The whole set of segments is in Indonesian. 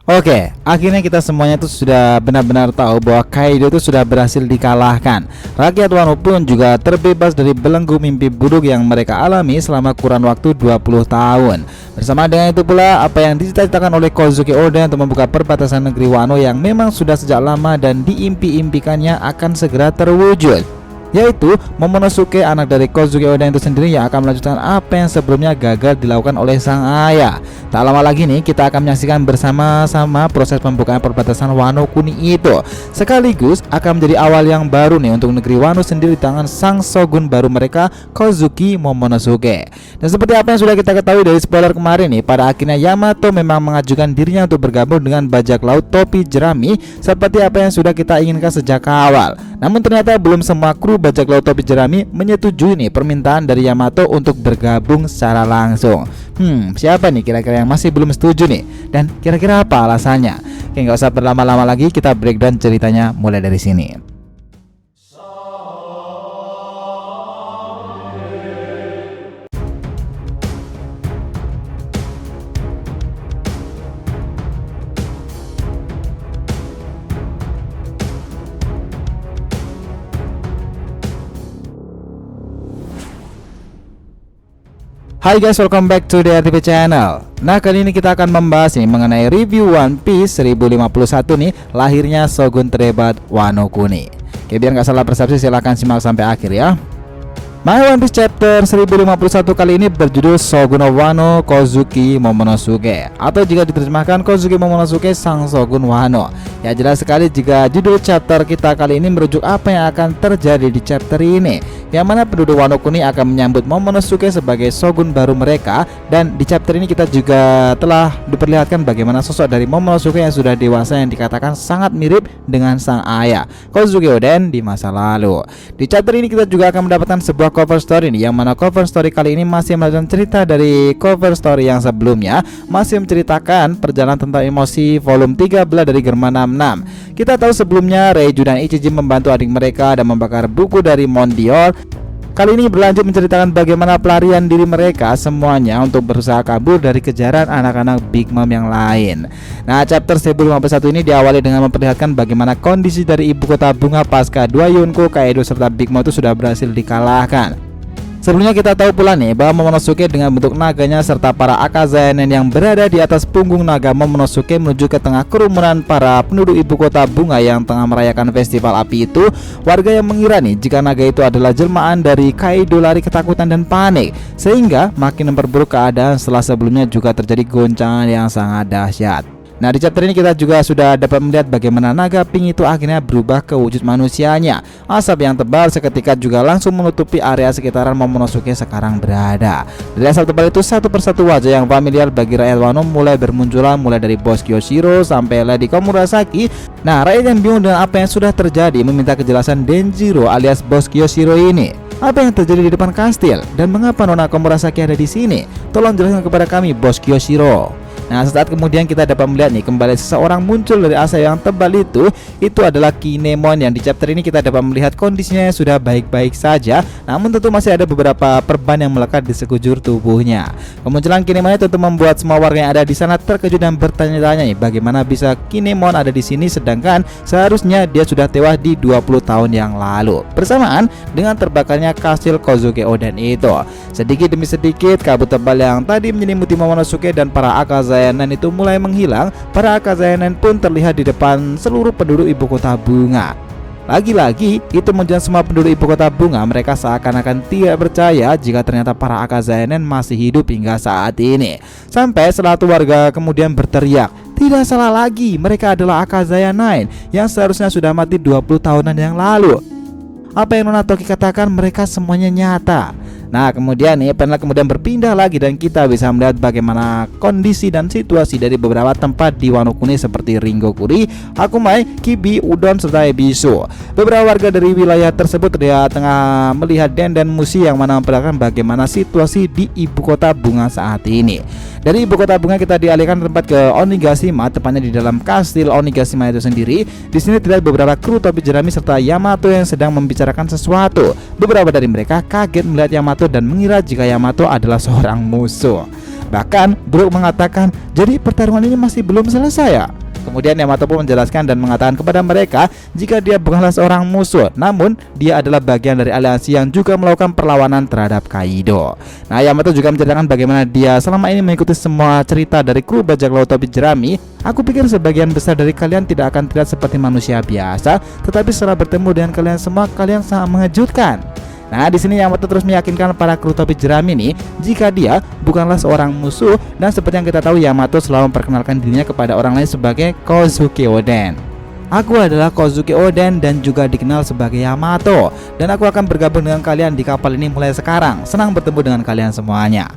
Oke, akhirnya kita semuanya tuh sudah benar-benar tahu bahwa Kaido itu sudah berhasil dikalahkan. Rakyat Wano pun juga terbebas dari belenggu mimpi buruk yang mereka alami selama kurun waktu 20 tahun. Bersama dengan itu pula, apa yang dicita-citakan oleh Kozuki Oden untuk membuka perbatasan negeri Wano yang memang sudah sejak lama dan diimpi-impikannya akan segera terwujud, yaitu Momonosuke, anak dari Kozuki Oden itu sendiri, yang akan melanjutkan apa yang sebelumnya gagal dilakukan oleh sang ayah. Tak lama lagi nih kita akan menyaksikan bersama-sama proses pembukaan perbatasan Wano Kuni itu, sekaligus akan menjadi awal yang baru nih untuk negeri Wano sendiri di tangan sang shogun baru mereka, Kozuki Momonosuke. Dan seperti apa yang sudah kita ketahui dari spoiler kemarin nih, pada akhirnya Yamato memang mengajukan dirinya untuk bergabung dengan bajak laut topi jerami seperti apa yang sudah kita inginkan sejak awal. Namun ternyata belum semua kru bajak laut topi jerami menyetujui nih permintaan dari Yamato untuk bergabung secara langsung. Siapa nih kira-kira yang masih belum setuju nih? Dan kira-kira apa alasannya? Oke, nggak usah berlama-lama lagi, kita breakdown ceritanya mulai dari sini. Hai guys, welcome back to the RTP channel. Nah, kali ini kita akan membahas nih mengenai review One Piece 1051 nih, lahirnya Shogun terhebat Wano Kuni. Oke, biar nggak salah persepsi silahkan simak sampai akhir ya. My One Piece chapter 1051 kali ini berjudul Shogun of Wano Kozuki Momonosuke, atau jika diterjemahkan Kozuki Momonosuke sang Shogun Wano. Ya, jelas sekali jika judul chapter kita kali ini merujuk apa yang akan terjadi di chapter ini, yang mana penduduk Wano Kuni akan menyambut Momonosuke sebagai shogun baru mereka. Dan di chapter ini kita juga telah diperlihatkan bagaimana sosok dari Momonosuke yang sudah dewasa, yang dikatakan sangat mirip dengan sang ayah Kozuki Oden di masa lalu. Di chapter ini kita juga akan mendapatkan sebuah cover story nih, yang mana cover story kali ini masih melanjutkan cerita dari cover story yang sebelumnya, masih menceritakan perjalanan tentang emosi volume 13 dari Germa 66. Kita tahu sebelumnya Reiju dan Ichiji membantu adik mereka dan membakar buku dari Mondior. Kali ini berlanjut menceritakan bagaimana pelarian diri mereka semuanya untuk berusaha kabur dari kejaran anak-anak Big Mom yang lain. Nah, chapter 1051 ini diawali dengan memperlihatkan bagaimana kondisi dari ibu kota bunga pasca dua Yonko, Kaido serta Big Mom itu sudah berhasil dikalahkan. Sebelumnya kita tahu pula nih bahwa Momonosuke dengan bentuk naganya serta para Akazayanen yang berada di atas punggung naga Momonosuke menuju ke tengah kerumunan para penduduk ibu kota bunga yang tengah merayakan festival api itu. Warga yang mengira nih jika naga itu adalah jelmaan dari Kaido lari ketakutan dan panik, sehingga makin memperburuk keadaan setelah sebelumnya juga terjadi goncangan yang sangat dahsyat. Nah, di chapter ini kita juga sudah dapat melihat bagaimana naga pink itu akhirnya berubah ke wujud manusianya. Asap yang tebal seketika juga langsung menutupi area sekitaran Momonosuke sekarang berada. Dari asap tebal itu satu persatu wajah yang familiar bagi rakyat Wano mulai bermunculan, mulai dari Bos Kyoshiro sampai Lady Komurasaki. Nah, rakyat yang bingung dengan apa yang sudah terjadi meminta kejelasan Denjiro alias Bos Kyoshiro ini. Apa yang terjadi di depan kastil dan mengapa Nona Komurasaki ada di sini? Tolong jelaskan kepada kami, Bos Kyoshiro. Nah, sesaat kemudian kita dapat melihat nih kembali seseorang muncul dari asap yang tebal itu. Itu adalah Kinemon, yang di chapter ini kita dapat melihat kondisinya sudah baik-baik saja, namun tentu masih ada beberapa perban yang melekat di sekujur tubuhnya. Kemunculan Kinemon tentu membuat semua warga yang ada di sana terkejut dan bertanya-tanya nih, bagaimana bisa Kinemon ada di sini sedangkan seharusnya dia sudah tewas di 20 tahun yang lalu bersamaan dengan terbakarnya kastil Kozuki Oden itu. Sedikit demi sedikit kabut tebal yang tadi menyelimuti Momonosuke dan para Akazayanen itu mulai menghilang. Para Akazayanen pun terlihat di depan seluruh penduduk ibu kota bunga. Lagi-lagi itu menunjukkan semua penduduk ibu kota bunga mereka seakan-akan tidak percaya jika ternyata para Akazayanen masih hidup hingga saat ini. Sampai salah satu warga kemudian berteriak, tidak salah lagi, mereka adalah Akazayanen yang seharusnya sudah mati 20 tahunan yang lalu. Apa yang Nona Toki katakan mereka semuanya nyata. Nah, kemudian nih panel kemudian berpindah lagi dan kita bisa melihat bagaimana kondisi dan situasi dari beberapa tempat di Wano Kuni seperti Ringgokuri, Akumai, Kibi, Udon serta Ebisu. Beberapa warga dari wilayah tersebut terlihat tengah melihat Den Mushi yang mana memperlihatkan bagaimana situasi di ibu kota bunga saat ini. Dari ibu kota bunga kita dialihkan tempat ke Onigashima, tepatnya di dalam kastil Onigashima itu sendiri. Di sini terlihat beberapa kru topi jerami serta Yamato yang sedang membicarakan sesuatu. Beberapa dari mereka kaget melihat Yamato dan mengira jika Yamato adalah seorang musuh. Bahkan Brook mengatakan, jadi pertarungan ini masih belum selesai ya? Kemudian Yamato pun menjelaskan dan mengatakan kepada mereka jika dia bukanlah seorang musuh, namun dia adalah bagian dari aliansi yang juga melakukan perlawanan terhadap Kaido. Nah, Yamato juga menceritakan bagaimana dia selama ini mengikuti semua cerita dari kru bajak laut topi jerami. Aku pikir sebagian besar dari kalian tidak akan terlihat seperti manusia biasa, tetapi setelah bertemu dengan kalian semua, kalian sangat mengejutkan. Nah, di sini Yamato terus meyakinkan para kru topi jerami ini jika dia bukanlah seorang musuh, dan seperti yang kita tahu Yamato selalu memperkenalkan dirinya kepada orang lain sebagai Kozuki Oden. Aku adalah Kozuki Oden dan juga dikenal sebagai Yamato, dan aku akan bergabung dengan kalian di kapal ini mulai sekarang. Senang bertemu dengan kalian semuanya.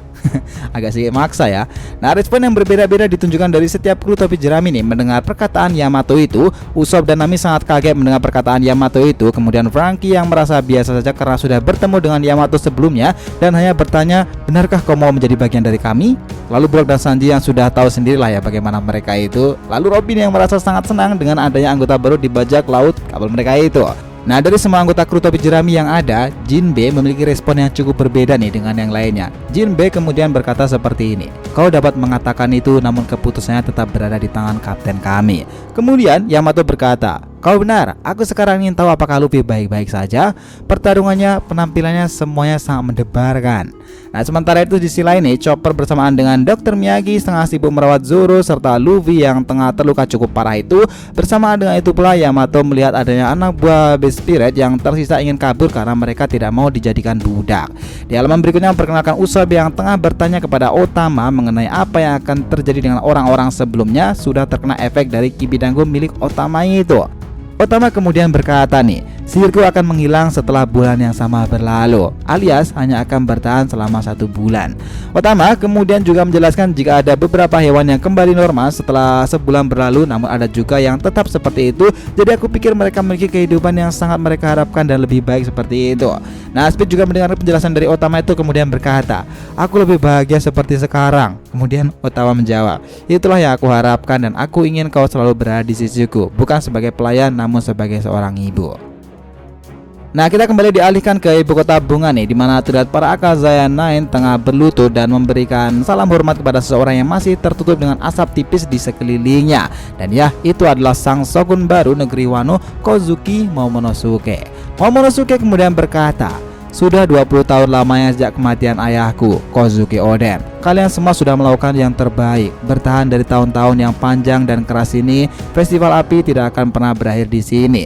Agak sedikit maksa ya. Nah, respon yang berbeda-beda ditunjukkan dari setiap kru topi jerami nih mendengar perkataan Yamato itu. Usopp dan Nami sangat kaget mendengar perkataan Yamato itu. Kemudian Franky yang merasa biasa saja karena sudah bertemu dengan Yamato sebelumnya dan hanya bertanya, benarkah kau mau menjadi bagian dari kami? Lalu Brook dan Sanji yang sudah tahu sendirilah ya bagaimana mereka itu. Lalu Robin yang merasa sangat senang dengan adanya anggota baru di bajak laut kapal mereka itu. Nah, dari semua anggota kru topi jerami yang ada, Jinbe memiliki respon yang cukup berbeda nih dengan yang lainnya. Jinbe kemudian berkata seperti ini, kau dapat mengatakan itu, namun keputusannya tetap berada di tangan kapten kami. Kemudian Yamato berkata, kau benar, aku sekarang ingin tahu apakah Luffy baik-baik saja. Pertarungannya, penampilannya semuanya sangat mendebarkan. Nah, sementara itu di sisi lain nih, Chopper bersamaan dengan Dr. Miyagi setengah sibuk merawat Zoro serta Luffy yang tengah terluka cukup parah itu. Bersamaan dengan itu pula Yamato melihat adanya anak buah Beast Spirit yang tersisa ingin kabur karena mereka tidak mau dijadikan budak. Di halaman berikutnya memperkenalkan Usopp yang tengah bertanya kepada Otama mengenai apa yang akan terjadi dengan orang-orang sebelumnya sudah terkena efek dari Kibidango milik Otama itu. Otama kemudian berkata nih, sihirku akan menghilang setelah bulan yang sama berlalu, alias hanya akan bertahan selama 1 bulan. Otama kemudian juga menjelaskan jika ada beberapa hewan yang kembali normal setelah sebulan berlalu, namun ada juga yang tetap seperti itu. Jadi aku pikir mereka memiliki kehidupan yang sangat mereka harapkan dan lebih baik seperti itu. Nah, Speed juga mendengar penjelasan dari Otama itu kemudian berkata, aku lebih bahagia seperti sekarang. Kemudian Otama menjawab, itulah yang aku harapkan dan aku ingin kau selalu berada di sisiku, bukan sebagai pelayan namun sebagai seorang ibu. Nah, kita kembali dialihkan ke ibu kota bunga nih, dimana terlihat para Akazaya 9 tengah berlutut dan memberikan salam hormat kepada seseorang yang masih tertutup dengan asap tipis di sekelilingnya. Dan ya, itu adalah sang shogun baru negeri Wano, Kozuki Momonosuke. Momonosuke kemudian berkata, sudah 20 tahun lamanya sejak kematian ayahku, Kozuki Oden. Kalian semua sudah melakukan yang terbaik. Bertahan dari tahun-tahun yang panjang dan keras ini, festival api tidak akan pernah berakhir di sini.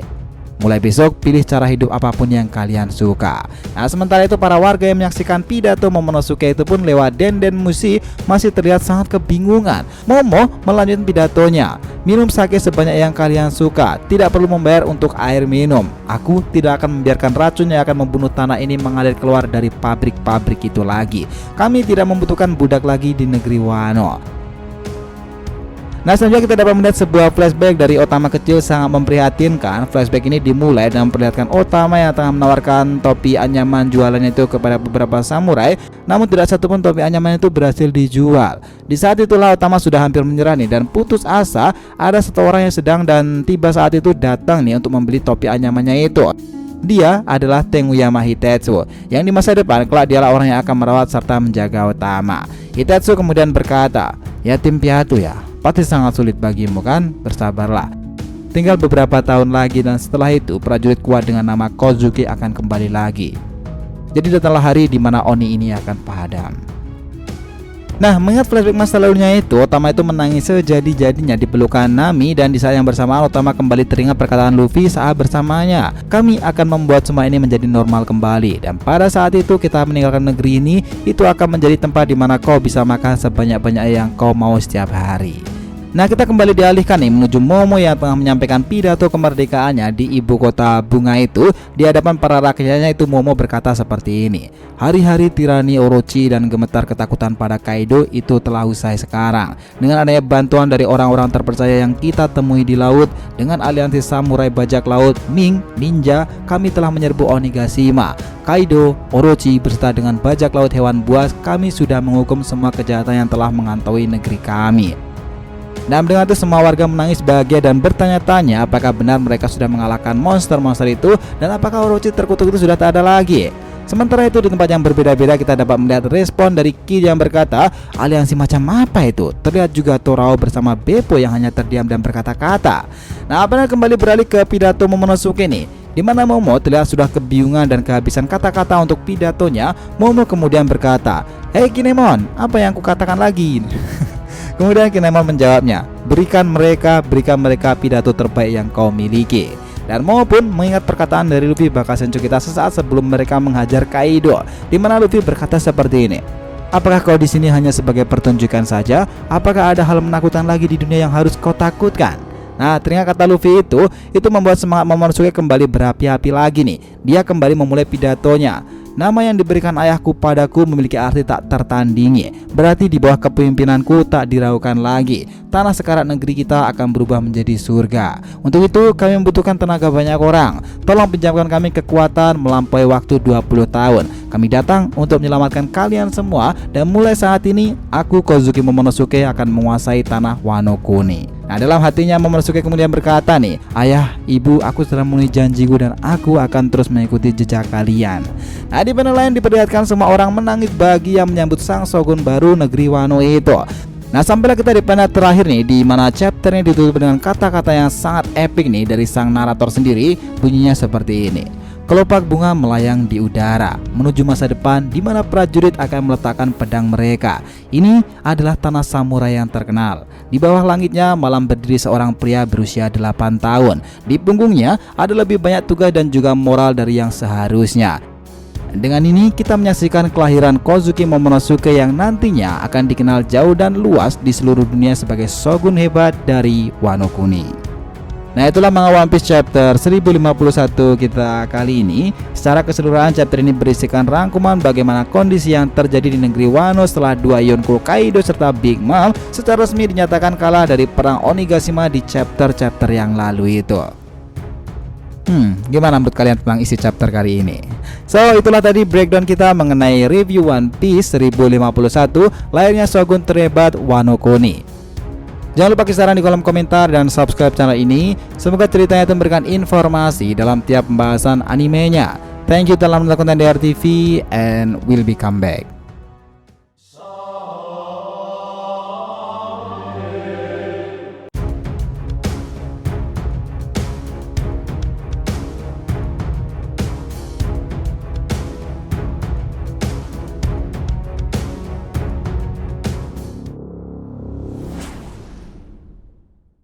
Mulai besok, pilih cara hidup apapun yang kalian suka. Nah, sementara itu para warga yang menyaksikan pidato Momonosuke itu pun lewat Den Mushi masih terlihat sangat kebingungan. Momo melanjutkan pidatonya. Minum sake sebanyak yang kalian suka. Tidak perlu membayar untuk air minum. Aku tidak akan membiarkan racun yang akan membunuh tanah ini mengalir keluar dari pabrik-pabrik itu lagi. Kami tidak membutuhkan budak lagi di negeri Wano. Nah, selanjutnya kita dapat melihat sebuah flashback dari Otama kecil sangat memprihatinkan. Flashback ini dimulai dan memperlihatkan Otama yang tengah menawarkan topi anyaman jualannya itu kepada beberapa samurai, namun tidak satupun topi anyaman itu berhasil dijual. Di saat itulah Otama sudah hampir menyerah nih dan putus asa. Ada satu orang yang sedang dan tiba saat itu datang nih untuk membeli topi anyamannya itu. Dia adalah Tenguyama Hitetsu, yang di masa depan kelak dialah orang yang akan merawat serta menjaga Otama. Hitetsu kemudian berkata, yatim piatu ya, pasti sangat sulit bagimu kan? Bersabarlah. Tinggal beberapa tahun lagi dan setelah itu prajurit kuat dengan nama Kozuki akan kembali lagi. Jadi datanglah hari di mana Oni ini akan padam. Nah, mengingat flashback masa lalunya itu, Otama itu menangis sejadi-jadinya di pelukan Nami, dan di saat yang bersamaan Otama kembali teringat perkataan Luffy saat bersamanya. Kami akan membuat semua ini menjadi normal kembali, dan pada saat itu kita meninggalkan negeri ini, itu akan menjadi tempat di mana kau bisa makan sebanyak-banyak yang kau mau setiap hari. Nah, kita kembali dialihkan nih menuju Momo yang tengah menyampaikan pidato kemerdekaannya di ibu kota bunga itu. Di hadapan para rakyatnya itu Momo berkata seperti ini, hari-hari tirani Orochi dan gemetar ketakutan pada Kaido itu telah usai sekarang. Dengan adanya bantuan dari orang-orang terpercaya yang kita temui di laut, dengan aliansi samurai bajak laut, Ming, ninja, kami telah menyerbu Onigashima. Kaido, Orochi berserta dengan bajak laut hewan buas, kami sudah menghukum semua kejahatan yang telah mengantaui negeri kami. Dan dengan itu semua warga menangis bahagia dan bertanya-tanya apakah benar mereka sudah mengalahkan monster-monster itu dan apakah Orochi terkutuk itu sudah tak ada lagi. Sementara itu di tempat yang berbeda-beda kita dapat melihat respon dari Kid yang berkata, aliansi macam apa itu? Terlihat juga Torao bersama Beppo yang hanya terdiam dan berkata-kata. Nah, benar kembali beralih ke pidato Momonosuke nih, di mana Momo terlihat sudah kebingungan dan kehabisan kata-kata untuk pidatonya. Momo kemudian berkata, "Hei Kinemon, apa yang kukatakan lagi?" Kemudian Kinemon menjawabnya, berikan mereka pidato terbaik yang kau miliki." Dan Momo pun mengingat perkataan dari Luffy bakal Senju kita sesaat sebelum mereka menghajar Kaido, di mana Luffy berkata seperti ini, "Apakah kau di sini hanya sebagai pertunjukan saja? Apakah ada hal menakutkan lagi di dunia yang harus kau takutkan?" Nah, ternyata kata Luffy itu membuat semangat Momonosuke kembali berapi-api lagi nih. Dia kembali memulai pidatonya. "Nama yang diberikan ayahku padaku memiliki arti tak tertandingi. Berarti di bawah kepemimpinanku tak diragukan lagi. Tanah sekarat negeri kita akan berubah menjadi surga. Untuk itu kami membutuhkan tenaga banyak orang. Tolong pinjamkan kami kekuatan melampaui waktu 20 tahun. Kami datang untuk menyelamatkan kalian semua. Dan mulai saat ini aku Kozuki Momonosuke akan menguasai tanah Wano Kuni." Nah, dalam hatinya Momonosuke kemudian berkata nih, "Ayah, ibu, aku sudah memenuhi janjiku dan aku akan terus mengikuti jejak kalian." Nah, di panel lain diperlihatkan semua orang menangis bahagia menyambut sang shogun baru negeri Wano itu. Nah, sampailah kita di panel terakhir nih, di mana chapter ini ditutup dengan kata-kata yang sangat epic nih dari sang narator sendiri. Bunyinya seperti ini: "Kelopak bunga melayang di udara menuju masa depan di mana prajurit akan meletakkan pedang mereka. Ini adalah tanah samurai yang terkenal. Di bawah langitnya malam berdiri seorang pria berusia 8 tahun. Di punggungnya ada lebih banyak tugas dan juga moral dari yang seharusnya." Dengan ini kita menyaksikan kelahiran Kozuki Momonosuke yang nantinya akan dikenal jauh dan luas di seluruh dunia sebagai shogun hebat dari Wano Kuni. Nah, itulah manga One Piece chapter 1051 kita kali ini. Secara keseluruhan chapter ini berisikan rangkuman bagaimana kondisi yang terjadi di negeri Wano setelah dua Yonko Kaido serta Big Mom secara resmi dinyatakan kalah dari perang Onigashima di chapter-chapter yang lalu itu. Gimana menurut kalian tentang isi chapter kali ini? So, itulah tadi breakdown kita mengenai review One Piece 1051, lahirnya shogun terhebat Wano Kuni. Jangan lupa kisaran di kolom komentar dan subscribe channel ini. Semoga ceritanya itu memberikan informasi dalam tiap pembahasan animenya. Thank you telah menonton konten DR TV and we'll be come back.